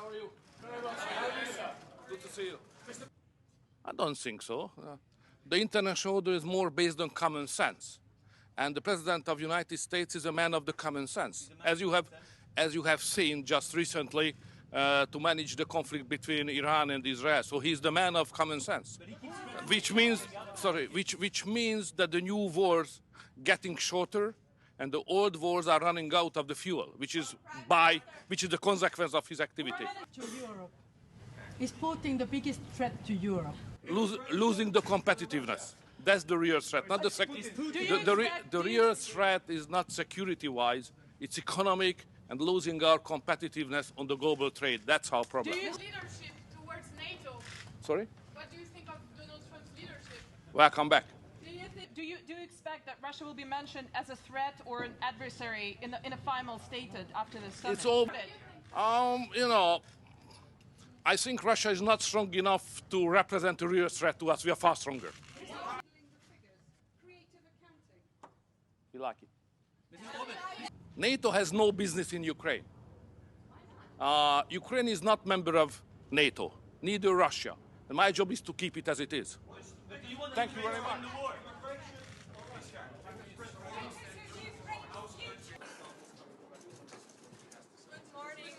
how are you? Good to see you. I don't think so. The international order is more based on common sense. And the President of the United States is a man of the common sense, as you have seen just recently to manage the conflict between Iran and Israel. So he's the man of common sense, which means that the new wars getting shorter and the old wars are running out of the fuel, which is the consequence of his activity. To Europe. Is Putin the biggest threat to Europe? Losing the competitiveness. That's the real threat, not the real threat is not security-wise, it's economic and losing our competitiveness on the global trade. That's our problem. Do you leadership towards NATO? Sorry? What do you think of Donald Trump's leadership? Welcome back. Do you expect that Russia will be mentioned as a threat or an adversary in a final statement after the summit? It's all, I think Russia is not strong enough to represent a real threat to us. We are far stronger. You like it? NATO has no business in Ukraine. Ukraine is not member of NATO, neither Russia. And my job is to keep it as it is. Thank you very much.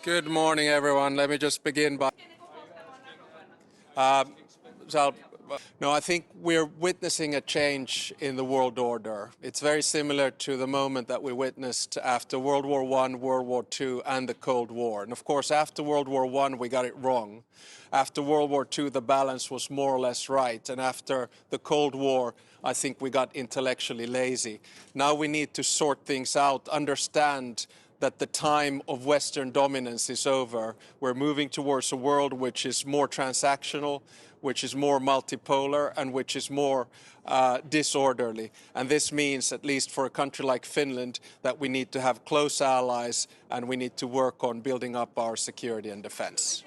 Good morning, everyone. Let me just begin by... I think we're witnessing a change in the world order. It's very similar to the moment that we witnessed after World War I, World War II, and the Cold War. And of course, after World War I, we got it wrong. After World War II, the balance was more or less right. And after the Cold War, I think we got intellectually lazy. Now we need to sort things out, understand that the time of Western dominance is over. We're moving towards a world which is more transactional, which is more multipolar, and which is more disorderly. And this means, at least for a country like Finland, that we need to have close allies and we need to work on building up our security and defense.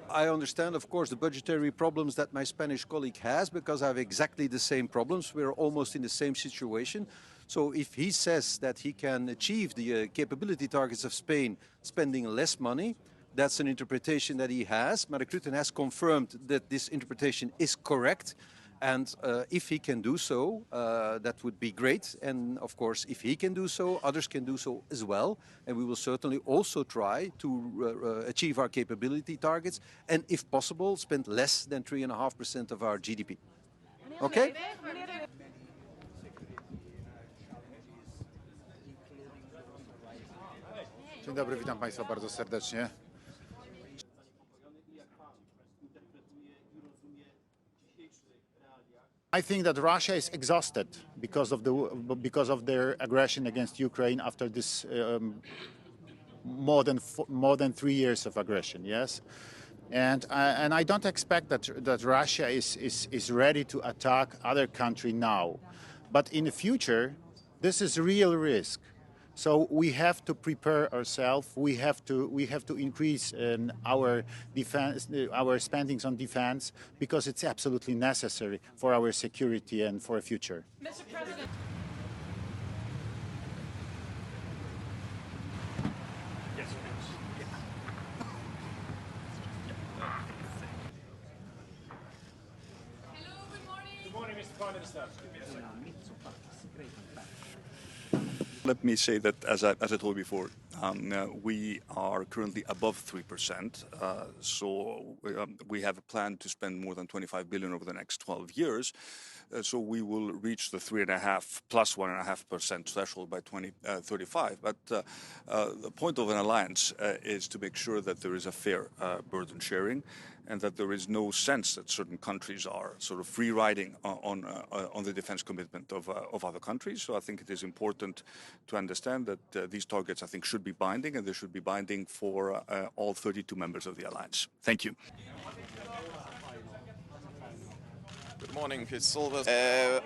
I understand, of course, the budgetary problems that my Spanish colleague has, because I have exactly the same problems. We're almost in the same situation. So if he says that he can achieve the capability targets of Spain spending less money, that's an interpretation that he has. Mark Rutte has confirmed that this interpretation is correct. And if he can do so, that would be great. And of course, if he can do so, others can do so as well. And we will certainly also try to achieve our capability targets. And if possible, spend less than 3.5% of our GDP. Okay? Dzień dobry, witam Państwa bardzo serdecznie. I think that Russia is exhausted because of their aggression against Ukraine after this more than 3 years of aggression. Yes, and I don't expect that Russia is ready to attack other country now, but in the future, this is real risk. So we have to prepare ourselves. We have to increase our defense, our spendings on defense, because it's absolutely necessary for our security and for a future. Mr. President. Yes, please. Hello, good morning. Good morning, Mr. Prime Minister. Give me a second. Let me say that, as I told before, we are currently above 3%. So we have a plan to spend more than 25 billion over the next 12 years. So we will reach the 3.5 plus 1.5% threshold by 2035. But the point of an alliance is to make sure that there is a fair burden sharing, and that there is no sense that certain countries are sort of free riding on the defense commitment of other countries. So I think it is important to understand that these targets, I think, should be binding, and they should be binding for all 32 members of the alliance. Thank you. Good morning, it's Silver.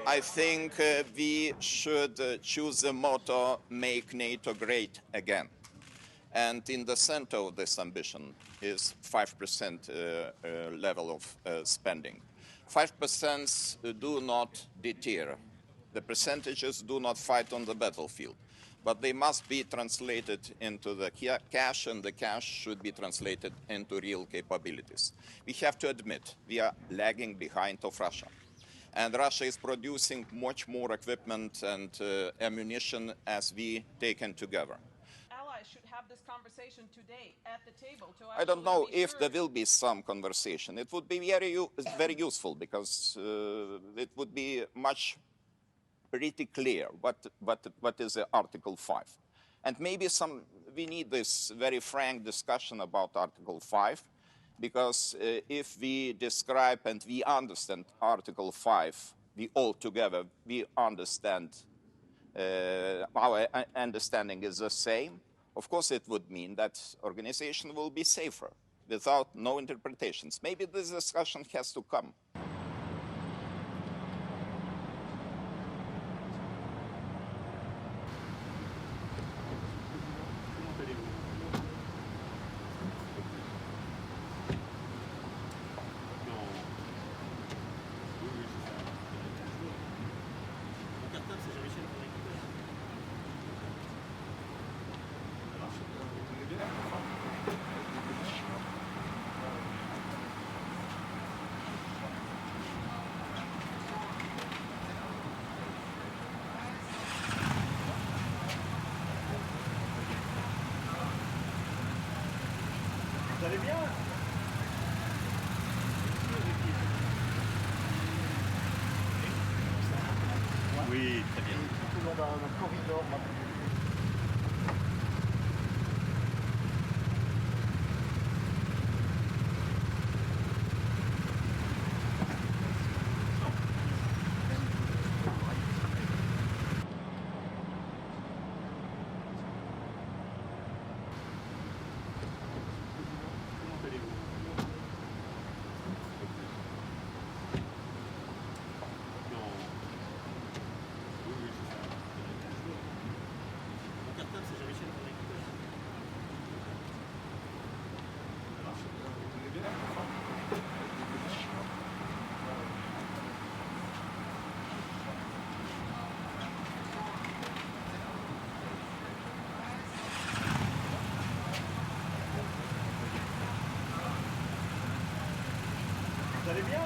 I think we should choose the motto, make NATO great again. And in the center of this ambition is 5% level of spending. 5% do not deter. The percentages do not fight on the battlefield, but they must be translated into the cash, and the cash should be translated into real capabilities. We have to admit we are lagging behind of Russia. And Russia is producing much more equipment and ammunition as we taken together. Allies should have this conversation today at the table. I don't know if there will be some conversation. It would be very useful because it would be pretty clear what is Article 5. And maybe we need this very frank discussion about Article 5, because if we describe and we understand Article 5, we all together, we understand, our understanding is the same, of course it would mean that organization will be safer without no interpretations. Maybe this discussion has to come. Vous allez bien? Oui, très bien. Tout le monde a un corridor. Vous allez bien?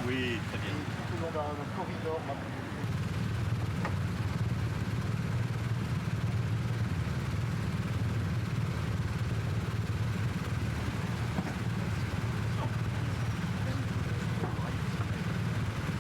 Oui, très bien. Tout le monde a un corridor.